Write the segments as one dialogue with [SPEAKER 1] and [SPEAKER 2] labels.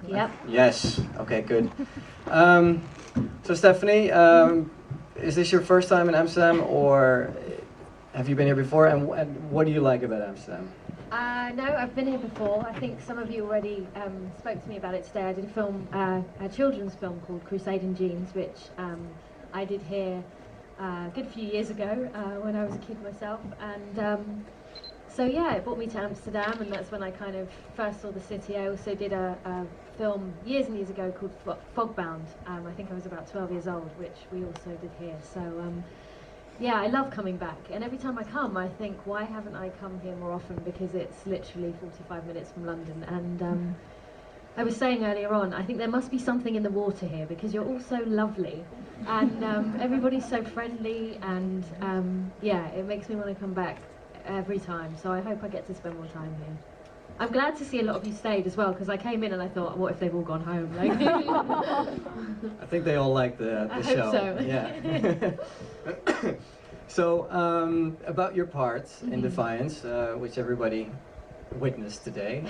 [SPEAKER 1] Yep.
[SPEAKER 2] Yes. Okay, good. So Stephanie, is this your first time in Amsterdam, or have you been here before? And what do you like about Amsterdam?
[SPEAKER 1] No, I've been here before. I think some of you already spoke to me about it today. I did a film, a children's film called Crusade in Jeans, which I did here a good few years ago when I was a kid myself. And so yeah, it brought me to Amsterdam, and that's when I kind of first saw the city. I also did a film years and years ago called Fogbound. I think I was about 12 years old, which we also did here. So yeah, I love coming back, and every time I come I think, why haven't I come here more often, because it's literally 45 minutes from London. And I was saying earlier on, I think there must be something in the water here, because you're all so lovely, and everybody's so friendly, and yeah, it makes me want to come back every time. So I hope I get to spend more time here. I'm glad to see a lot of you stayed as well, because I came in and I thought, what if they've all gone home? Like,
[SPEAKER 2] I think they all like the
[SPEAKER 1] I
[SPEAKER 2] show.
[SPEAKER 1] hope so.
[SPEAKER 2] Yeah. So about your part in Defiance, which everybody witnessed today,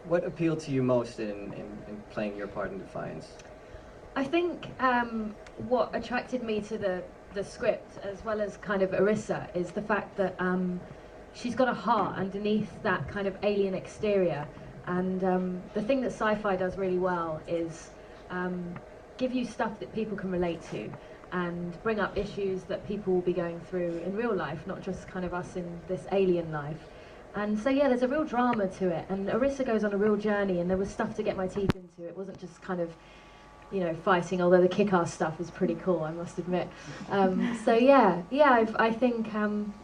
[SPEAKER 2] what appealed to you most in playing your part in Defiance?
[SPEAKER 1] I think what attracted me to the script, as well as kind of Arissa, is the fact that she's got a heart underneath that kind of alien exterior. And the thing that sci-fi does really well is give you stuff that people can relate to, and bring up issues that people will be going through in real life, not just kind of us in this alien life. And so yeah, there's a real drama to it, and Arissa goes on a real journey, and there was stuff to get my teeth into. It wasn't just kind of, you know, fighting, although the kick-ass stuff is pretty cool, I must admit. So yeah, I think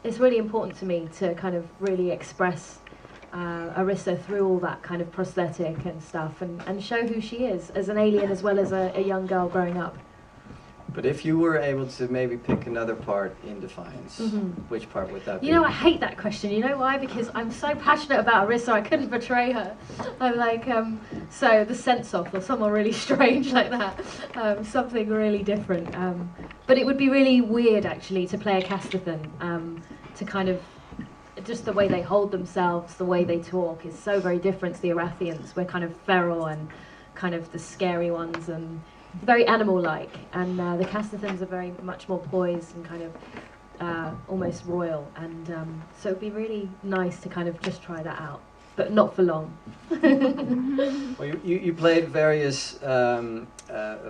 [SPEAKER 1] it's really important to me to kind of really express Arissa through all that kind of prosthetic and stuff, and show who she is as an alien as well as a young girl growing up.
[SPEAKER 2] But if you were able to maybe pick another part in Defiance, which part would that be?
[SPEAKER 1] You know, I hate that question. You know why? Because I'm so passionate about Arissa, I couldn't betray her. I'm like, so the sense-off, or someone really strange like that, something really different. But it would be really weird, actually, to play a Castathan, to kind of, just the way they hold themselves, the way they talk is so very different to the Arathians. We're kind of feral and kind of the scary ones, and very animal-like, and the Castathans are very much more poised and kind of almost royal, and so it'd be really nice to kind of just try that out, but not for long.
[SPEAKER 2] Well, you played various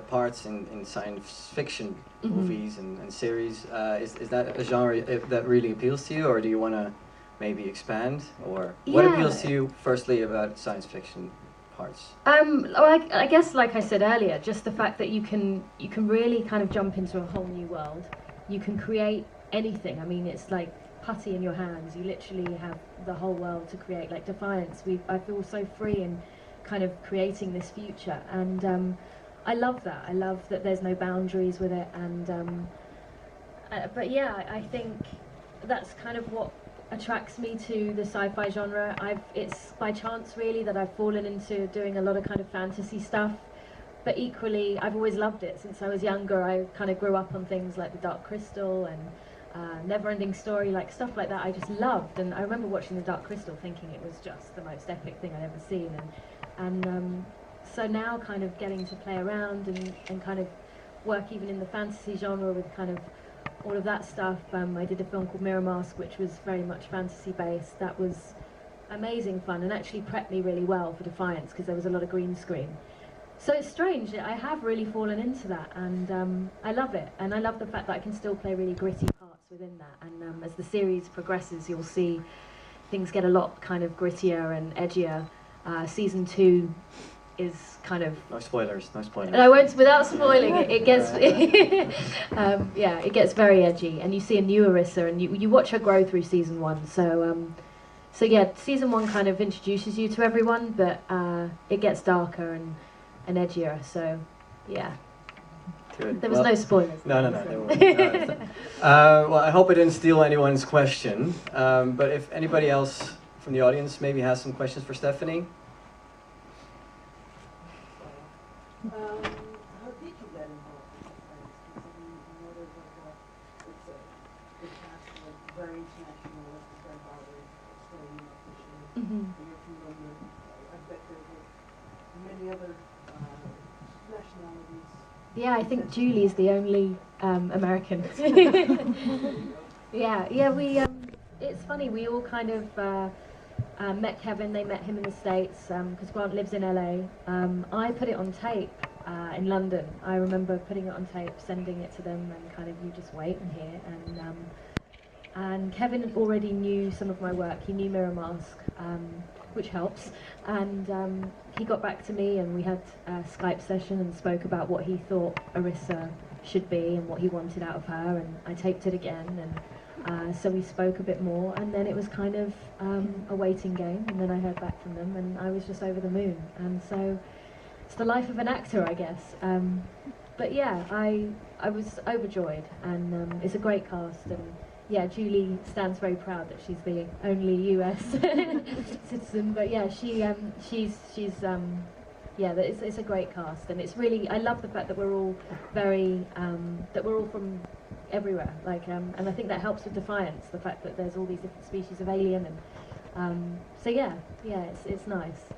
[SPEAKER 2] parts in science fiction movies and series. Is that a genre that really appeals to you, or do you want to maybe expand, or what appeals to you firstly about science fiction parts?
[SPEAKER 1] Well, I guess, like I said earlier, just the fact that you can really kind of jump into a whole new world. You can create anything. I mean, it's like putty in your hands. You literally have the whole world to create. Like Defiance, I feel so free in kind of creating this future, and I love that. I love that there's no boundaries with it, and but yeah, I think that's kind of what attracts me to the sci-fi genre. It's by chance really that I've fallen into doing a lot of kind of fantasy stuff, but equally I've always loved it since I was younger. I kind of grew up on things like The Dark Crystal and Never-Ending Story, like stuff like that I just loved, and I remember watching The Dark Crystal thinking it was just the most epic thing I'd ever seen, and so now kind of getting to play around and kind of work even in the fantasy genre with kind of all of that stuff. I did a film called Mirror Mask, which was very much fantasy based. That was amazing fun, and actually prepped me really well for Defiance, because there was a lot of green screen. So it's strange, I have really fallen into that, and I love it, and I love the fact that I can still play really gritty parts within that, and as the series progresses you'll see things get a lot kind of grittier and edgier. Season 2 is kind of...
[SPEAKER 2] No spoilers, no spoilers.
[SPEAKER 1] And I won't, without spoiling it, it gets... yeah, it gets very edgy, and you see a new Arissa, and you watch her grow through season 1, so yeah, season 1 kind of introduces you to everyone, but it gets darker and edgier, so yeah.
[SPEAKER 2] Good.
[SPEAKER 1] There was no spoilers.
[SPEAKER 2] No, there weren't. Well, I hope I didn't steal anyone's question, but if anybody else from the audience maybe has some questions for Stephanie?
[SPEAKER 3] How did you get involved with Defiance? Because I mean, I know there's the cast is like very international, it's very Broadway, so you know, pushing, and you're from London,
[SPEAKER 1] Yeah, I think Julie's the only American. Yeah, it's funny, we all kind of met Kevin, they met him in the States, because Grant lives in LA. I put it on tape in London. I remember putting it on tape, sending it to them, and kind of, you just wait and hear. And Kevin already knew some of my work. He knew Mirror Mask, which helps. And he got back to me, and we had a Skype session and spoke about what he thought Arissa should be and what he wanted out of her. And I taped it again, and so we spoke a bit more. And then it was kind of a waiting game. And then I heard back from them, and I was just over the moon. And so it's the life of an actor, I guess. But yeah, I was overjoyed, and it's a great cast. And yeah, Julie stands very proud that she's the only US citizen. But yeah, it's a great cast, and it's really, I love the fact that we're all very that we're all from everywhere. Like, and I think that helps with Defiance, the fact that there's all these different species of alien, and so yeah, it's nice.